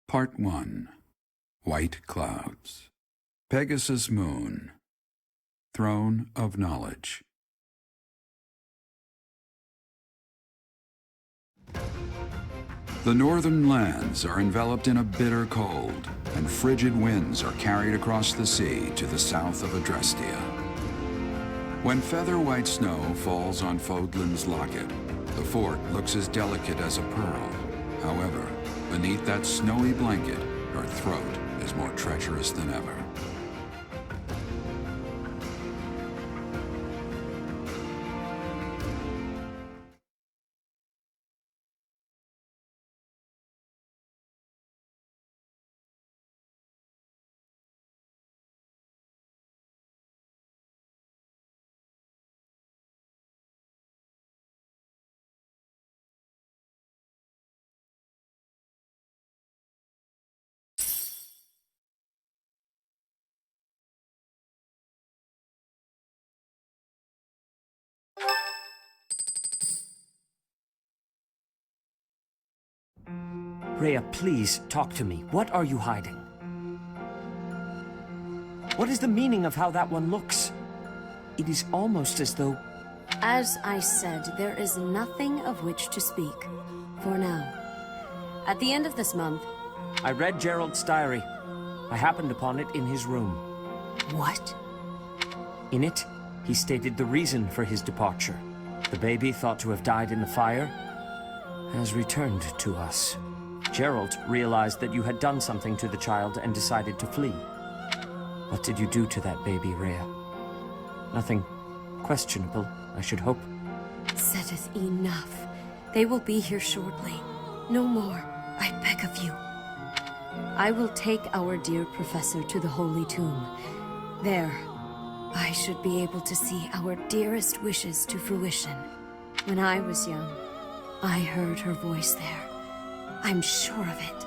Part 1. White Clouds. Pegasus Moon. Throne of Knowledge. The northern lands are enveloped in a bitter cold, and frigid winds are carried across the sea to the south of Adrestia. When feather-white snow falls on Fodlan's locket, the fort looks as delicate as a pearl. However, beneath that snowy blanket, her throat is more treacherous than ever. Rhea, please, talk to me. What are you hiding? What is the meaning of how that one looks? It is almost as though... As I said, there is nothing of which to speak. For now. At the end of this month... I read Gerald's diary. I happened upon it in his room. What? In it, he stated the reason for his departure. The baby, thought to have died in the fire, has returned to us. Gerald realized that you had done something to the child and decided to flee. What did you do to that baby, Rhea? Nothing questionable, I should hope. Saideth enough. They will be here shortly. No more, I beg of you. I will take our dear professor to the Holy Tomb. There, I should be able to see our dearest wishes to fruition. When I was young, I heard her voice there. I'm sure of it.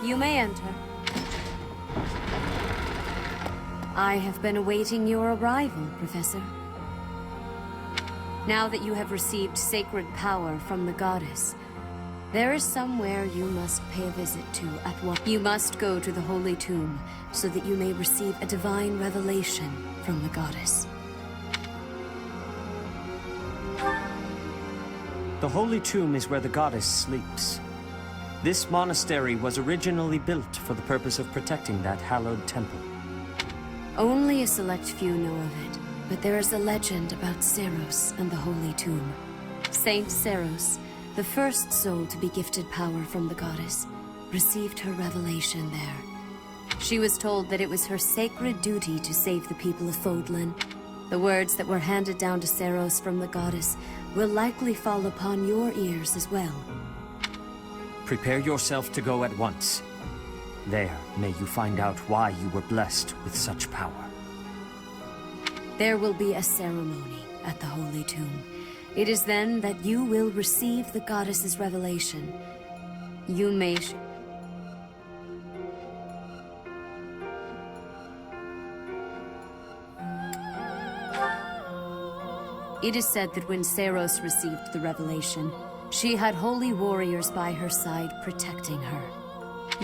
You may enter. I have been awaiting your arrival, Professor. Now that you have received sacred power from the goddess, there is somewhere you must pay a visit to at once. You must go to the Holy Tomb so that you may receive a divine revelation from the goddess. The Holy Tomb is where the goddess sleeps. This monastery was originally built for the purpose of protecting that hallowed temple. Only a select few know of it, but there is a legend about Seiros and the Holy Tomb. Saint Seiros, the first soul to be gifted power from the goddess, received her revelation there. She was told that it was her sacred duty to save the people of Fodlan. The words that were handed down to Seiros from the goddess will likely fall upon your ears as well. Prepare yourself to go at once. There, may you find out why you were blessed with such power. There will be a ceremony at the Holy Tomb. It is then that you will receive the goddess's revelation. You may... It is said that when Seiros received the revelation, she had holy warriors by her side protecting her.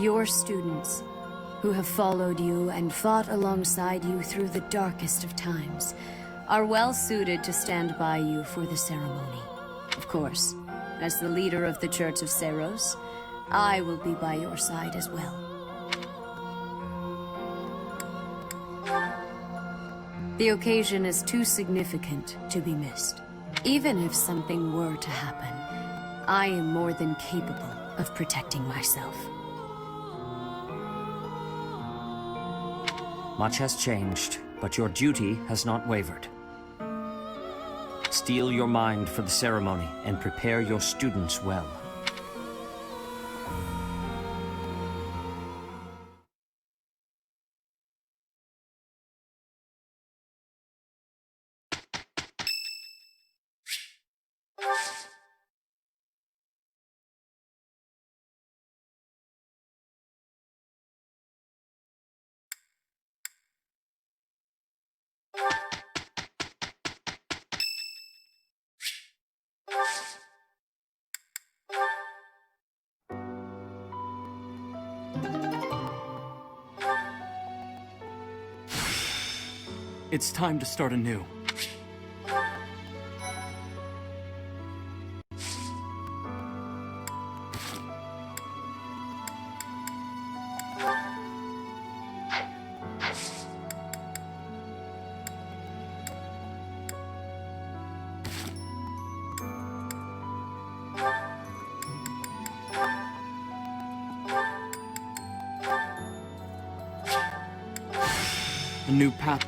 Your students, who have followed you and fought alongside you through the darkest of times, are well suited to stand by you for the ceremony. Of course, as the leader of the Church of Seiros, I will be by your side as well. The occasion is too significant to be missed. Even if something were to happen, I am more than capable of protecting myself. Much has changed, but your duty has not wavered. Steel your mind for the ceremony and prepare your students well. It's time to start anew. A new path.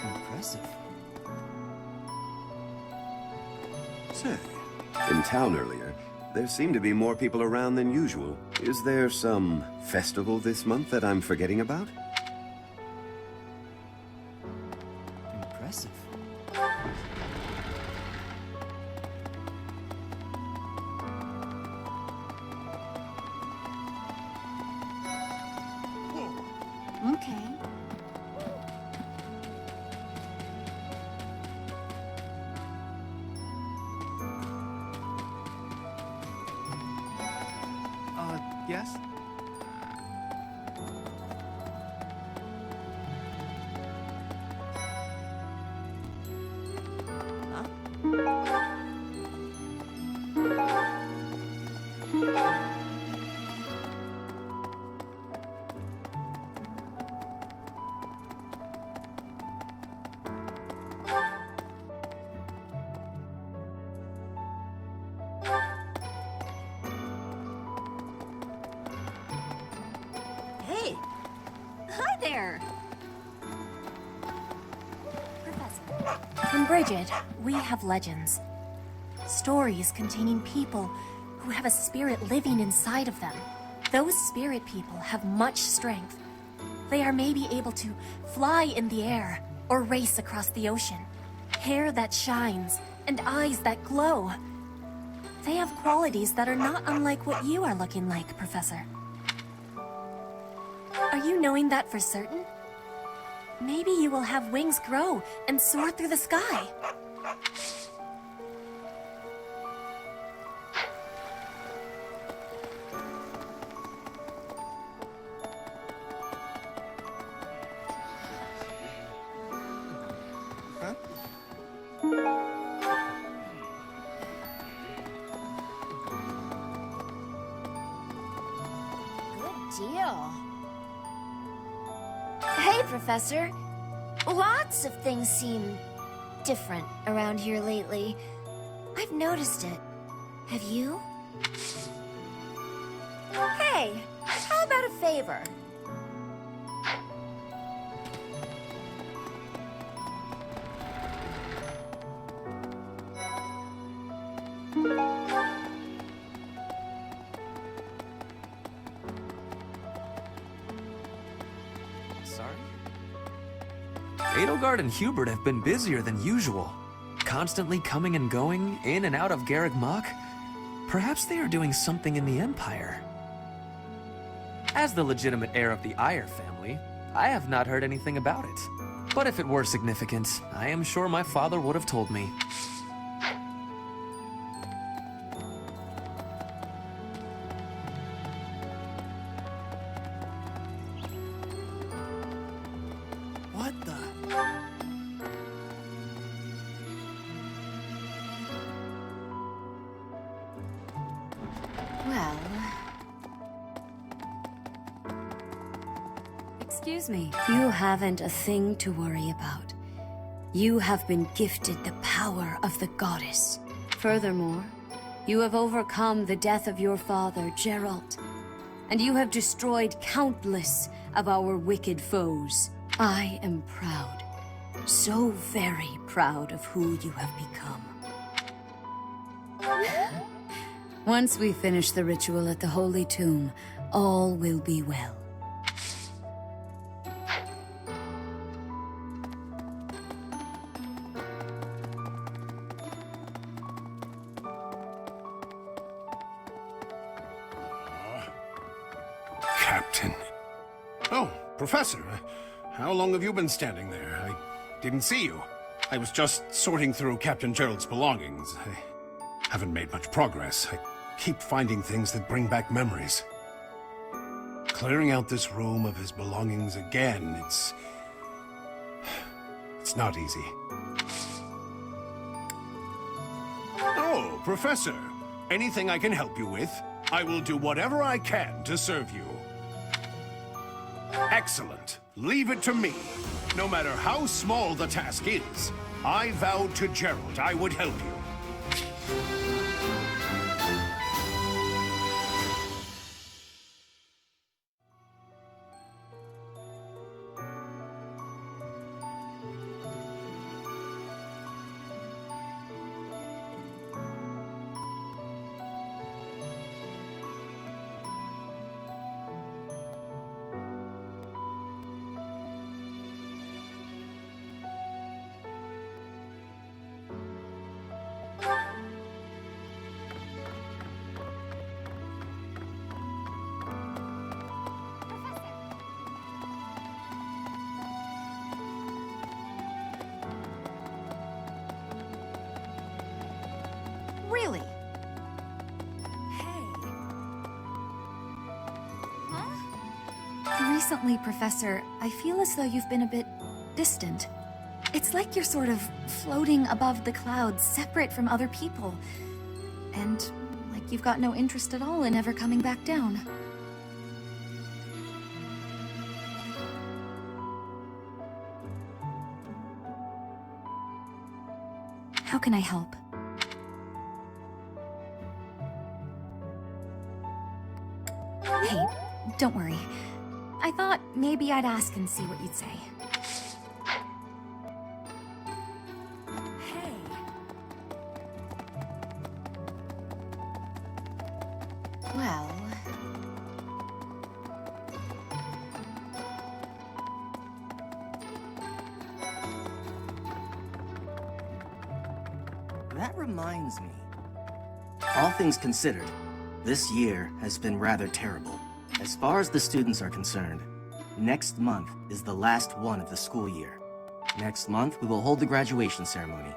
Impressive. Say, in town earlier, there seemed to be more people around than usual. Is there some festival this month that I'm forgetting about? Impressive. Okay. Yes? Hey! Hi there! Professor. In Bridget, we have legends. Stories containing people who have a spirit living inside of them. Those spirit people have much strength. They are maybe able to fly in the air or race across the ocean. Hair that shines and eyes that glow. They have qualities that are not unlike what you are looking like, Professor. Are you knowing that for certain? maybe you will have wings grow and soar through the sky. Deal. Hey, Professor. Lots of things seem different around here lately. I've noticed it. Have you? Hey, how about a favor? Sorry? Edelgard and Hubert have been busier than usual, constantly coming and going, in and out of Garreg Mach. Perhaps they are doing something in the Empire. As the legitimate heir of the Eyre family, I have not heard anything about it. But if it were significant, I am sure my father would have told me. What the? Well, Excuse me. You haven't a thing to worry about. You have been gifted the power of the goddess. Furthermore, you have overcome the death of your father, Geralt. And you have destroyed countless of our wicked foes. I am proud. So very proud of who you have become. Once we finish the ritual at the Holy Tomb, all will be well. Captain. Oh, Professor. How long have you been standing there? I didn't see you. I was just sorting through Captain Gerald's belongings. I haven't made much progress. I keep finding things that bring back memories. Clearing out this room of his belongings again, it's not easy. Oh, Professor. Anything I can help you with? I will do whatever I can to serve you. Excellent. Leave it to me. No matter how small the task is, I vowed to Gerald I would help you. Really? Recently, Professor, I feel as though you've been a bit distant. It's like you're sort of floating above the clouds, separate from other people. And like you've got no interest at all in ever coming back down. How can I help? Hey, don't worry. I thought maybe I'd ask and see what you'd say. Hey. well... That reminds me. All things considered, this year has been rather terrible. As far as the students are concerned, Next month is the last one of the school year. Next month, we will hold the graduation ceremony,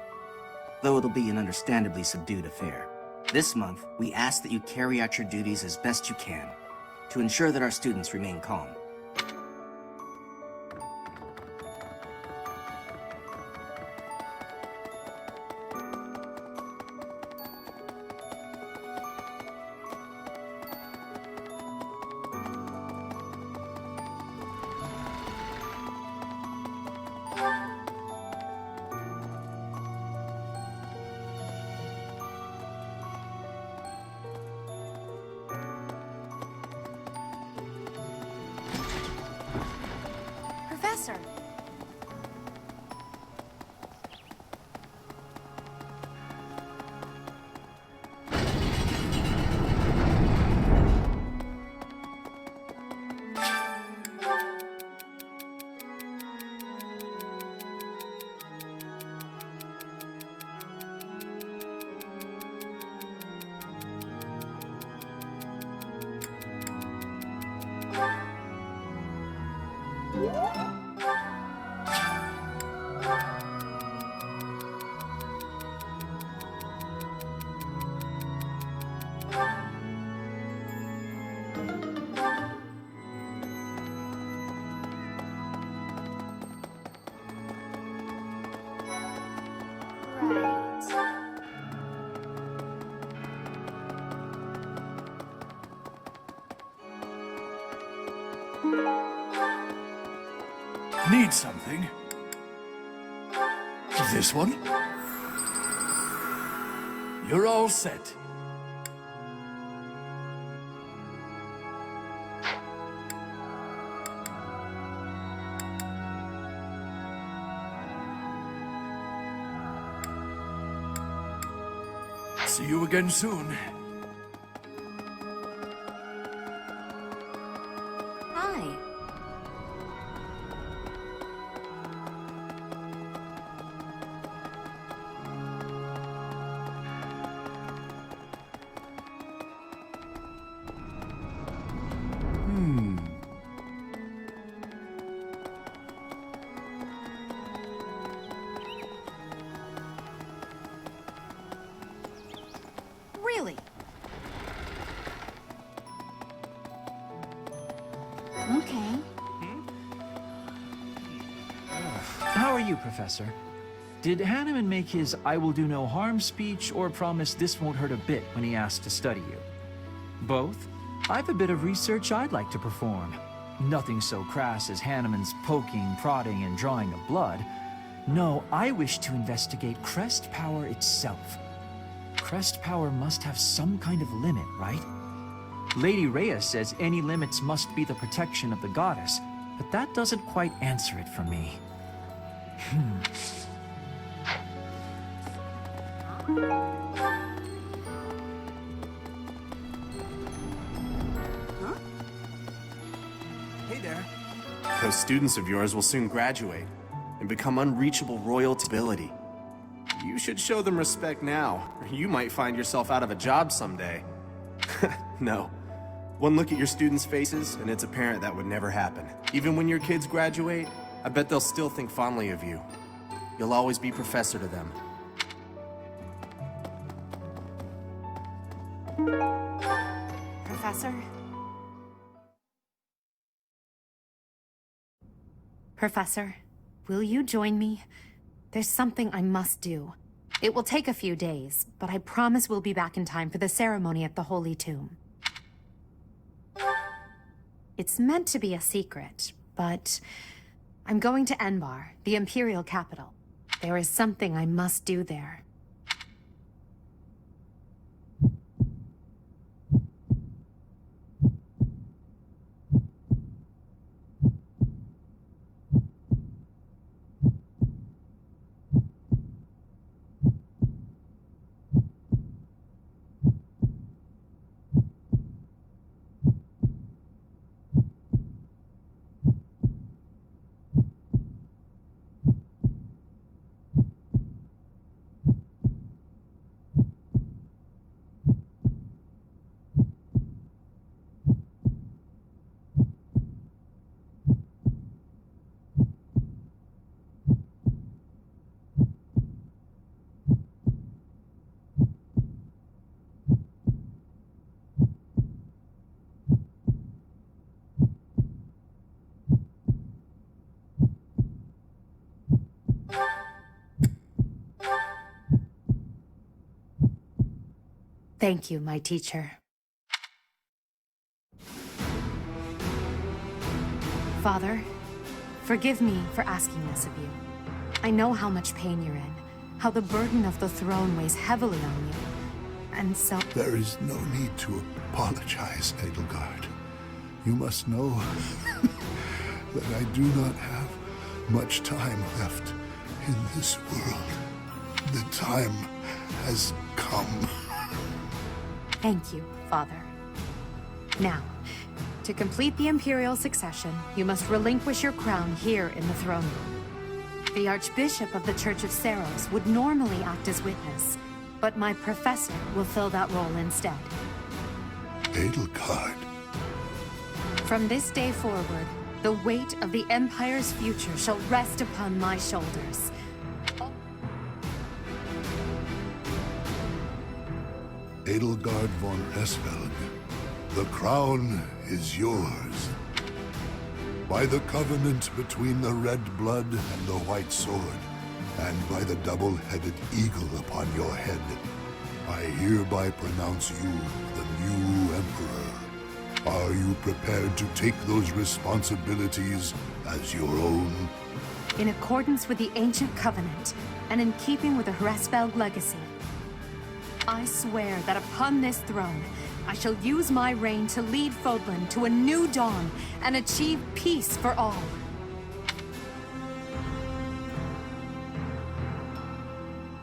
though it'll be an understandably subdued affair. This month, we ask that you carry out your duties as best you can, to ensure that our students remain calm. Professor! Need something? This one? You're all set. See you again soon. Hi. Really? Okay. How are you, Professor? Did Hanneman make his "I will do no harm" speech or promise this won't hurt a bit when he asked to study you? Both? I've a bit of research I'd like to perform. Nothing so crass as Hanneman's poking, prodding, and drawing of blood. No, I wish to investigate crest power itself. Crest power must have some kind of limit, right? Lady Rhea says any limits must be the protection of the goddess, but that doesn't quite answer it for me. Hey there. Those students of yours will soon graduate and become unreachable royal ability. You should show them respect now, or you might find yourself out of a job someday. No. One look at your students' faces, and it's apparent that would never happen. Even when your kids graduate, I bet they'll still think fondly of you. You'll always be professor to them. Professor? Professor, will you join me? There's something I must do. It will take a few days, but I promise we'll be back in time for the ceremony at the Holy Tomb. It's meant to be a secret, but I'm going to Enbar, the Imperial capital. There is something I must do there. Thank you, my teacher. Father, forgive me for asking this of you. I know how much pain you're in, how the burden of the throne weighs heavily on you, and so... There is no need to apologize, Edelgard. You must know that I do not have much time left in this world. The time has come. Thank you, Father. Now, to complete the Imperial succession, you must relinquish your crown here in the throne room. The Archbishop of the Church of Seiros would normally act as witness, but my professor will fill that role instead. Edelgard. From this day forward, the weight of the Empire's future shall rest upon my shoulders. Edelgard von Esvelg, the crown is yours. By the covenant between the red blood and the white sword, and by the double-headed eagle upon your head, I hereby pronounce you the new Emperor. Are you prepared to take those responsibilities as your own? In accordance with the ancient covenant, and in keeping with the Hresvelg legacy, I swear that upon this throne, I shall use my reign to lead Fodlan to a new dawn and achieve peace for all.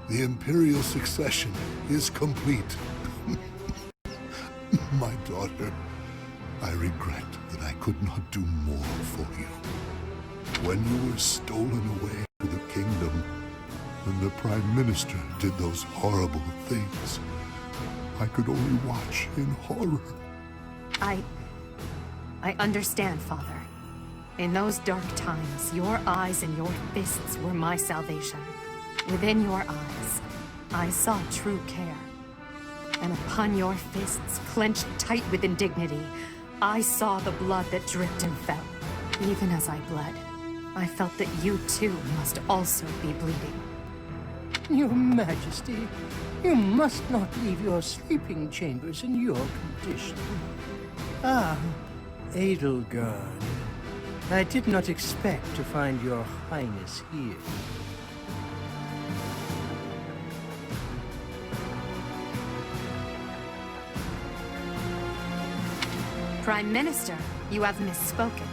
The Imperial succession is complete. My daughter, I regret that I could not do more for you. When you were stolen away to the kingdom, when the Prime Minister did those horrible things, I could only watch in horror. I understand, Father. In those dark times, your eyes and your fists were my salvation. Within your eyes, I saw true care. And upon your fists, clenched tight with indignity, I saw the blood that dripped and fell. Even as I bled, I felt that you too must also be bleeding. Your Majesty, you must not leave your sleeping chambers in your condition. Ah, Edelgard. I did not expect to find your Highness here. Prime Minister, you have misspoken.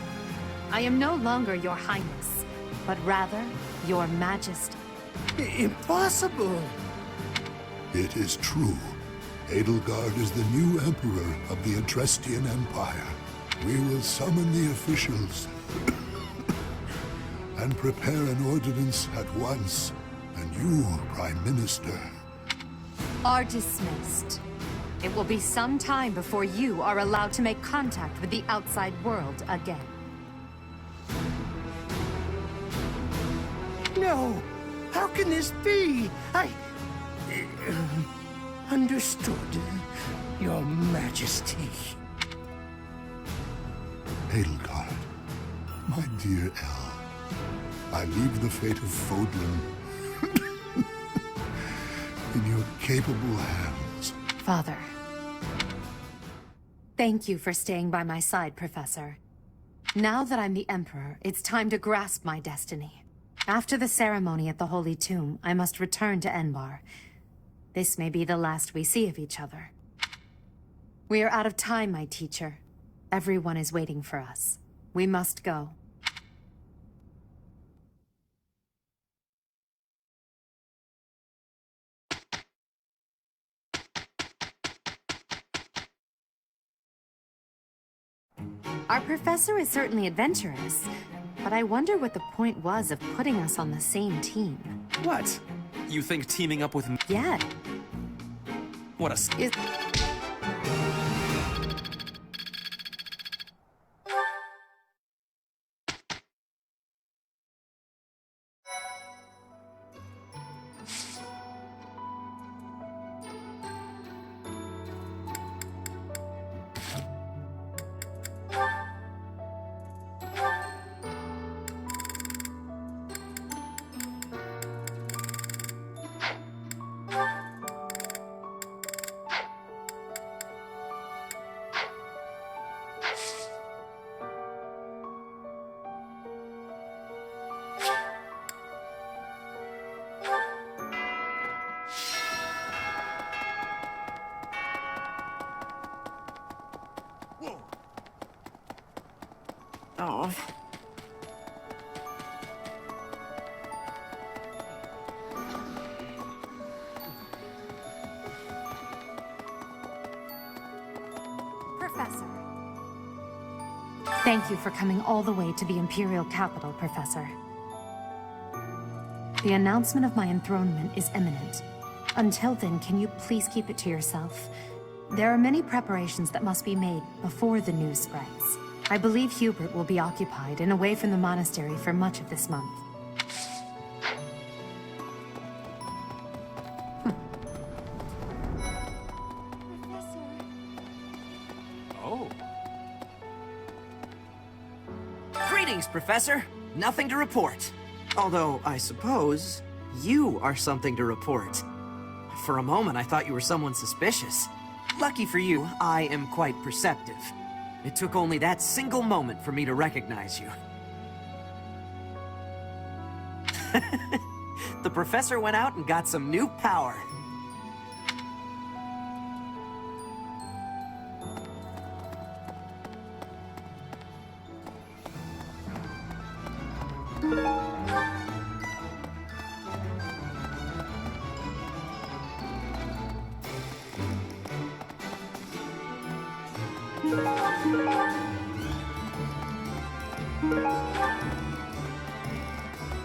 I am no longer your Highness, but rather your Majesty. Impossible! It is true. Edelgard is the new Emperor of the Adrestian Empire. We will summon the officials and prepare an ordinance at once. And you, Prime Minister, are dismissed. It will be some time before you are allowed to make contact with the outside world again. No! How can this be? Understood, Your Majesty. Edelgard, my dear El, I leave the fate of Fodlan in your capable hands. Father. Thank you for staying by my side, Professor. Now that I'm the Emperor, it's time to grasp my destiny. After the ceremony at the Holy Tomb, I must return to Enbar. This may be the last we see of each other. We are out of time, my teacher. Everyone is waiting for us. We must go. Our professor is certainly adventurous, but I wonder what the point was of putting us on the same team. What? You think teaming up with me? Yeah. What a... Oh. Professor. Thank you for coming all the way to the Imperial capital, Professor. The announcement of my enthronement is imminent. Until then, can you please keep it to yourself? There are many preparations that must be made before the news spreads. I believe Hubert will be occupied and away from the monastery for much of this month. Oh. Greetings, Professor. Nothing to report. Although, I suppose, you are something to report. For a moment, I thought you were someone suspicious. Lucky for you, I am quite perceptive. It took only that single moment for me to recognize you. The professor went out and got some new power.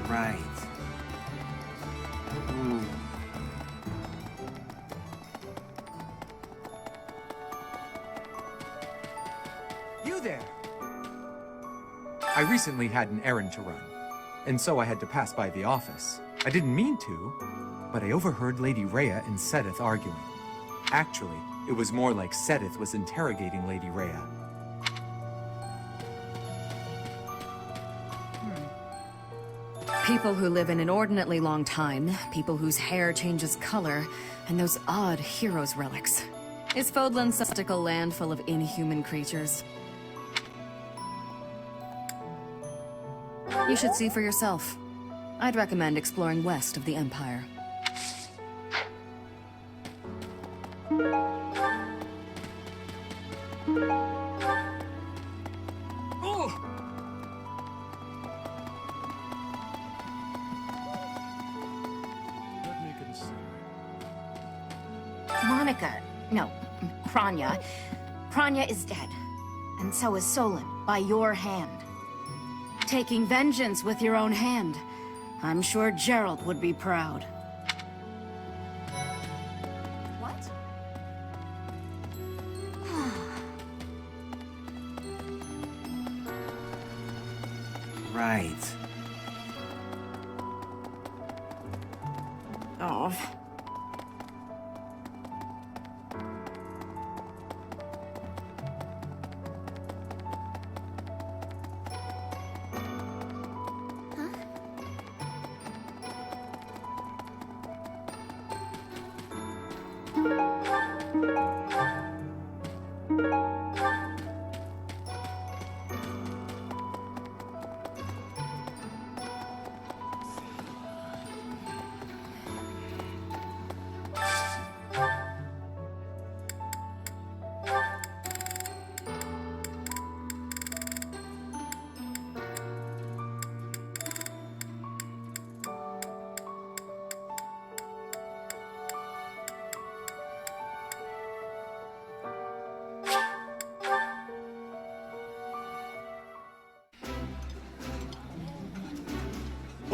Right. You there! I recently had an errand to run, and so I had to pass by the office. I didn't mean to, but I overheard Lady Rhea and Sedith arguing. Actually, it was more like Sedith was interrogating Lady Rhea. People who live an inordinately long time, people whose hair changes color, and those odd heroes' relics. Is Fodlan such a land full of inhuman creatures? You should see for yourself. I'd recommend exploring west of the Empire. Kranya. Kranya is dead. And so is Solon, by your hand. Taking vengeance with your own hand. I'm sure Gerald would be proud. What? Right. Oh.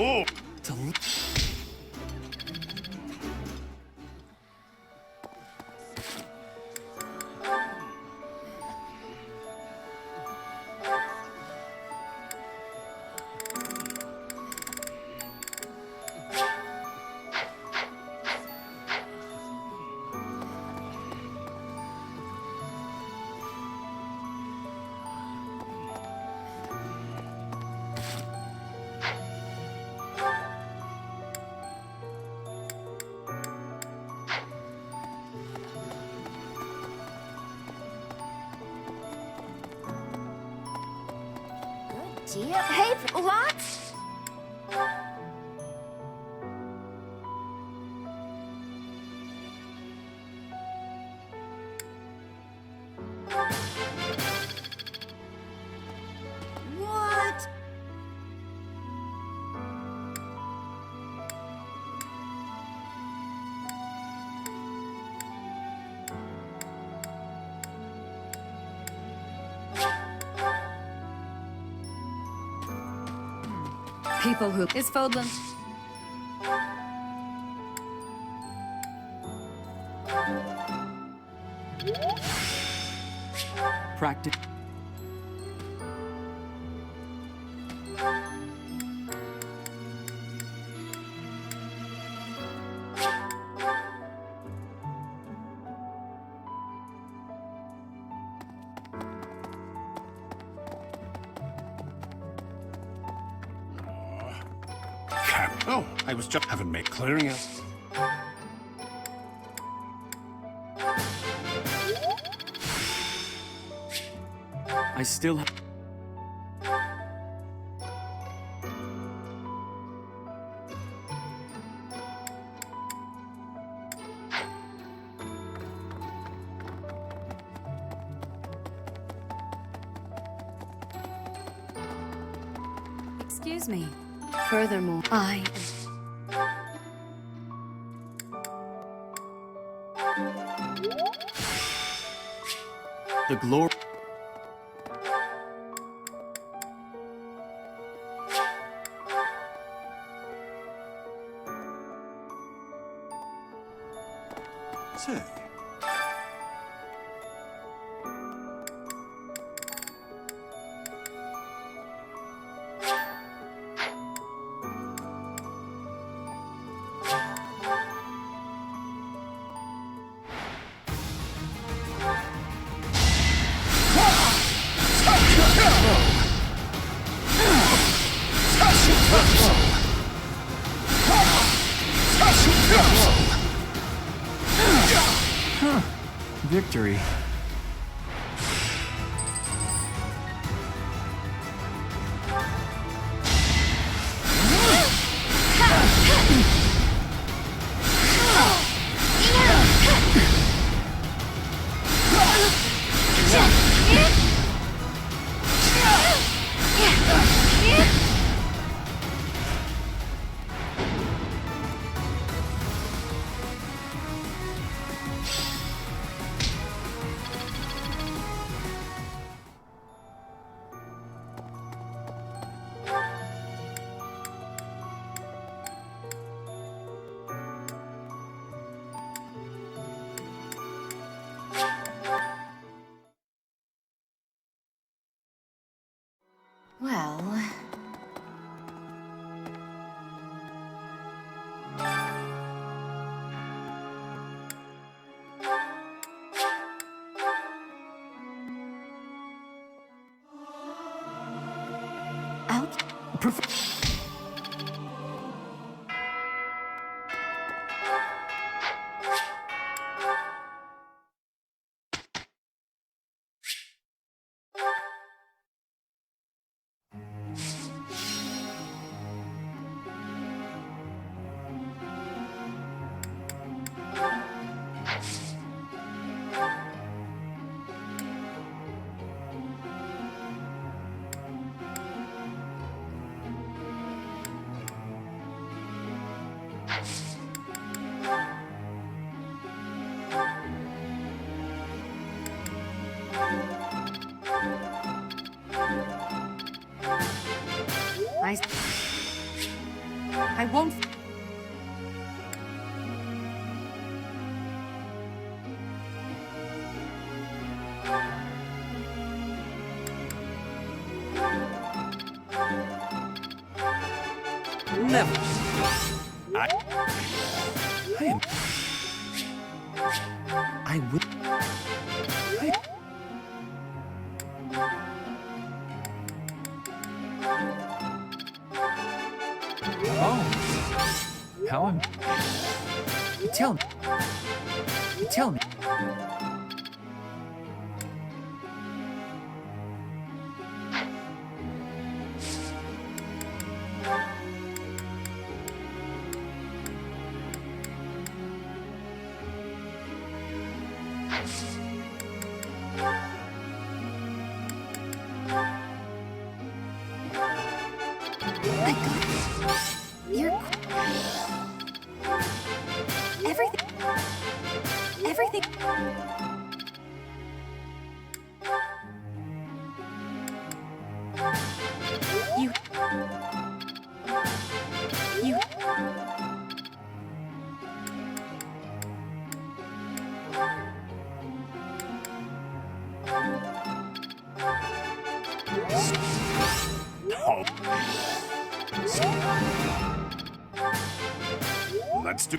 Oh! Hey, lots? People who... Is Fodlan... Practice. Oh, I was just haven't made clearing yet. I still... Excuse me. Furthermore, I... The glory... Say. Victory. Well... Out. I won't... Never. I am... I will... How am... Tell me. Tell me. Everything... You... Oh. Let's do...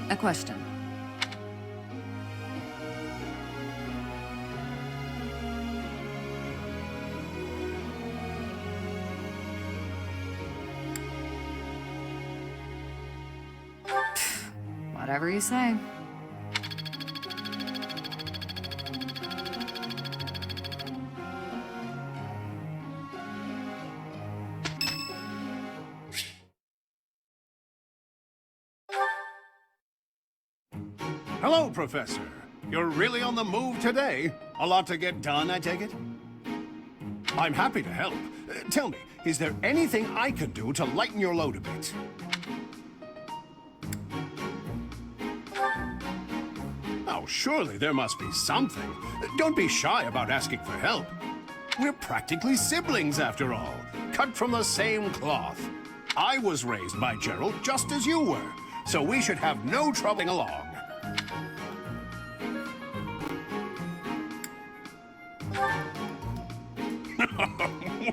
A question. Whatever you say. Hello, Professor. You're really on the move today. A lot to get done, I take it? I'm happy to help. Tell me, is there anything I can do to lighten your load a bit? Oh, surely there must be something. Don't be shy about asking for help. We're practically siblings, after all, cut from the same cloth. I was raised by Gerald just as you were, so we should have no troubling along.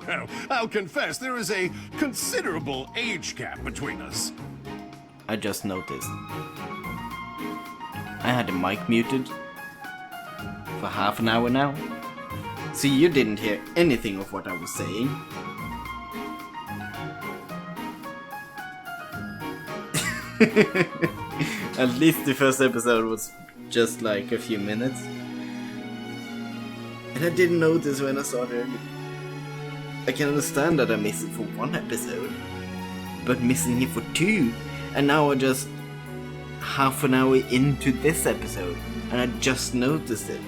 Well, I'll confess there is a considerable age gap between us. I just noticed. I had the mic muted for half an hour now. So you didn't hear anything of what I was saying. At least the first episode was just like a few minutes. And I didn't notice when I saw it. I can understand that I missed it for one episode, but missing it for two, and now we're just half an hour into this episode, and I just noticed it.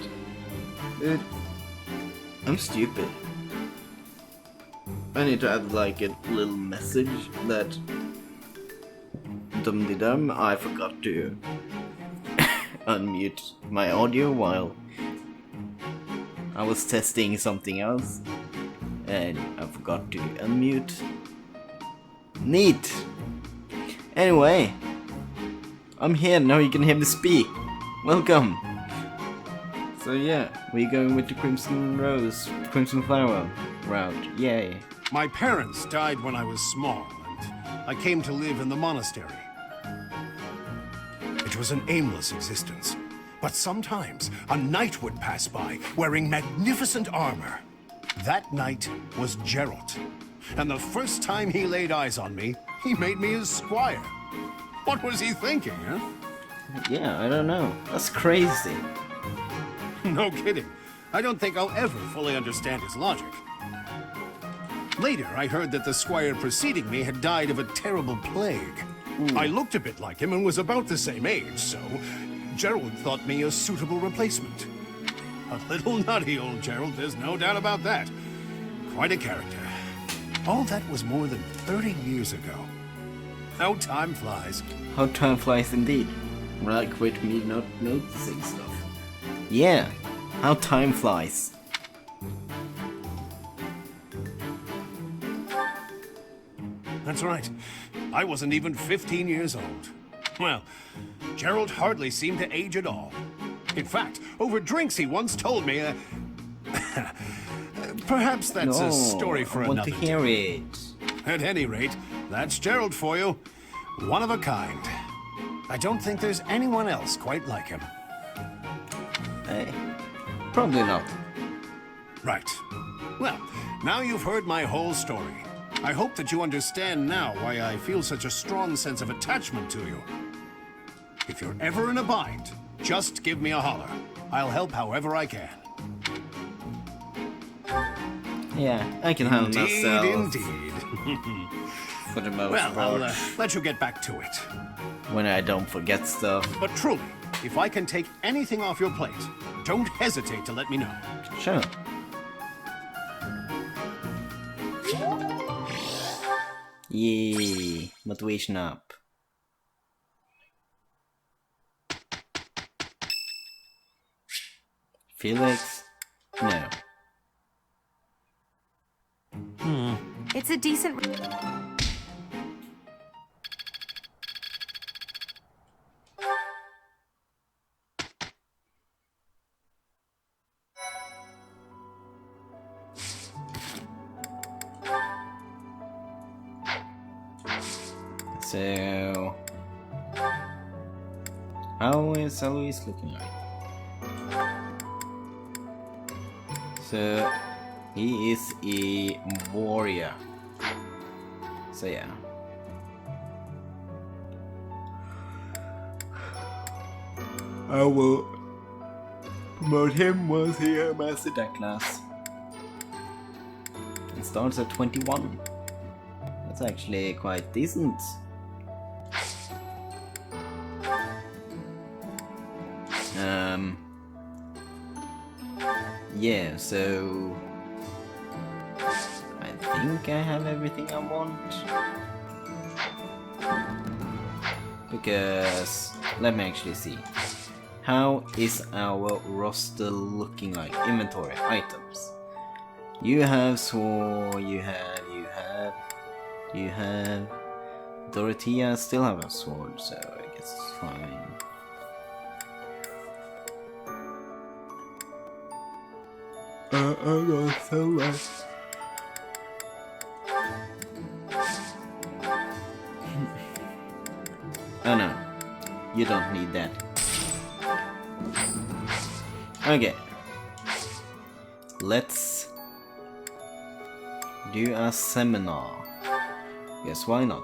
Dude, I'm stupid. I need to add like a little message that dum-de-dum, I forgot to unmute my audio while I was testing something else. And I forgot to unmute. Neat! Anyway, I'm here, now you can hear me speak. Welcome! So yeah, we're going with the Crimson Rose, Crimson Flower route. Yay. My parents died when I was small, and I came to live in the monastery. It was an aimless existence, but sometimes a knight would pass by wearing magnificent armor. That knight was Gerald, and the first time he laid eyes on me, he made me his squire. What was he thinking, huh? Yeah, I don't know. That's crazy. No kidding. I don't think I'll ever fully understand his logic. Later, I heard that the squire preceding me had died of a terrible plague. I looked a bit like him and was about the same age, so Gerald thought me a suitable replacement. A little nutty, old Gerald, there's no doubt about that. Quite a character. All that was more than 30 years ago. How time flies. How time flies indeed. Like with me not noticing stuff. Yeah, how time flies. That's right. I wasn't even 15 years old. Well, Gerald hardly seemed to age at all. In fact, over drinks he once told me, perhaps that's a story for another day. I want to hear it. At any rate, that's Gerald for you. One of a kind. I don't think there's anyone else quite like him. Probably not. Right. Well, now you've heard my whole story. I hope that you understand now why I feel such a strong sense of attachment to you. If you're ever in a bind, just give me a holler. I'll help however I can. Yeah, I can handle myself. Indeed. For the most part. Well, I'll let you get back to it. When I don't forget stuff. But truly, if I can take anything off your plate, don't hesitate to let me know. Sure. Yay, motivation up. Felix? No. It's a decent... So, how is Eloise looking like? So, he is a warrior. So yeah. I will promote him once he masters that class. It starts at 21. That's actually quite decent. Yeah, so I think I have everything I want. Because let me actually see. How is our roster looking like? Inventory items. You have sword, you have. Dorothea still have a sword, so I guess it's fine. I got so much. Oh no, you don't need that. Okay, let's do a seminar. Yes, why not?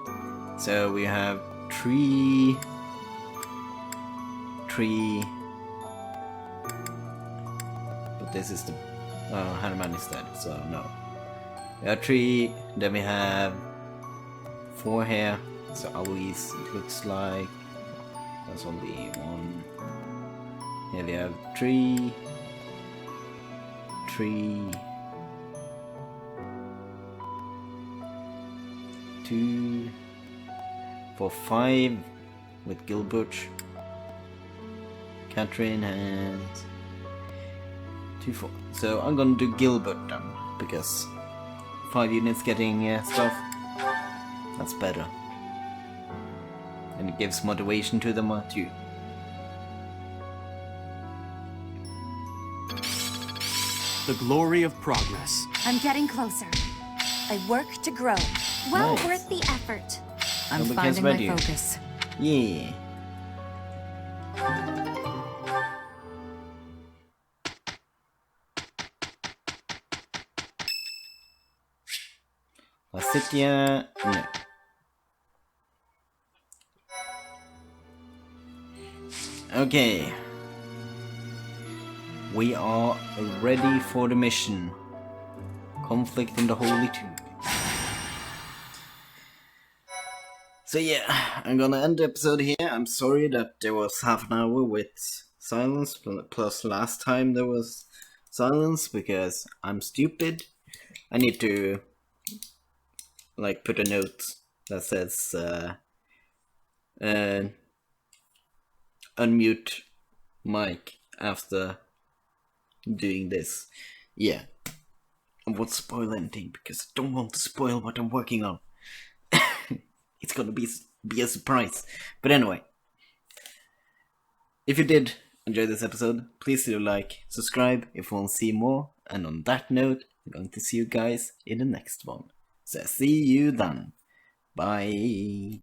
So we have three. But this is the Hanuman is dead, so no. We have 3. Then we have 4 here. So Alois, it looks like that's only 1. Here we have 3. 2, 4, 5 with Gilbert, Catherine, and 2, 4. So I'm gonna do Gilbert then, because 5 units getting stuff, that's better. And it gives motivation to them too. The glory of progress. I'm getting closer. I work to grow. Well Nice. worth the effort. I'm Nobody finding cares my about you. focus. Yeah. Lasitia, no. Okay. We are ready for the mission. Conflict in the Holy Tomb. So yeah, I'm gonna end the episode here. I'm sorry that there was half an hour with silence, plus last time there was silence because I'm stupid. I need to like put a note that says unmute mic after doing this. Yeah. I won't spoil anything because I don't want to spoil what I'm working on. It's gonna be a surprise. But anyway, if you did enjoy this episode, please do like, subscribe if you want to see more. And on that note, I'm going to see you guys in the next one. So see you then. Bye.